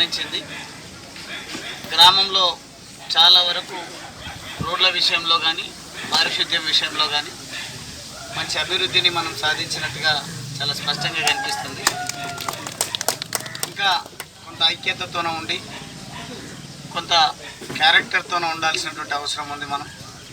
సాధించింది. గ్రామంలో చాలా వరకు రోడ్ల విషయంలో కానీ పారిశుద్ధ్యం విషయంలో కానీ మంచి అభివృద్ధిని మనం సాధించినట్టుగా చాలా స్పష్టంగా కనిపిస్తుంది. ఇంకా కొంత ఐక్యతతోనే ఉండి కొంత క్యారెక్టర్తోనే ఉండాల్సినటువంటి అవసరం ఉంది. మనం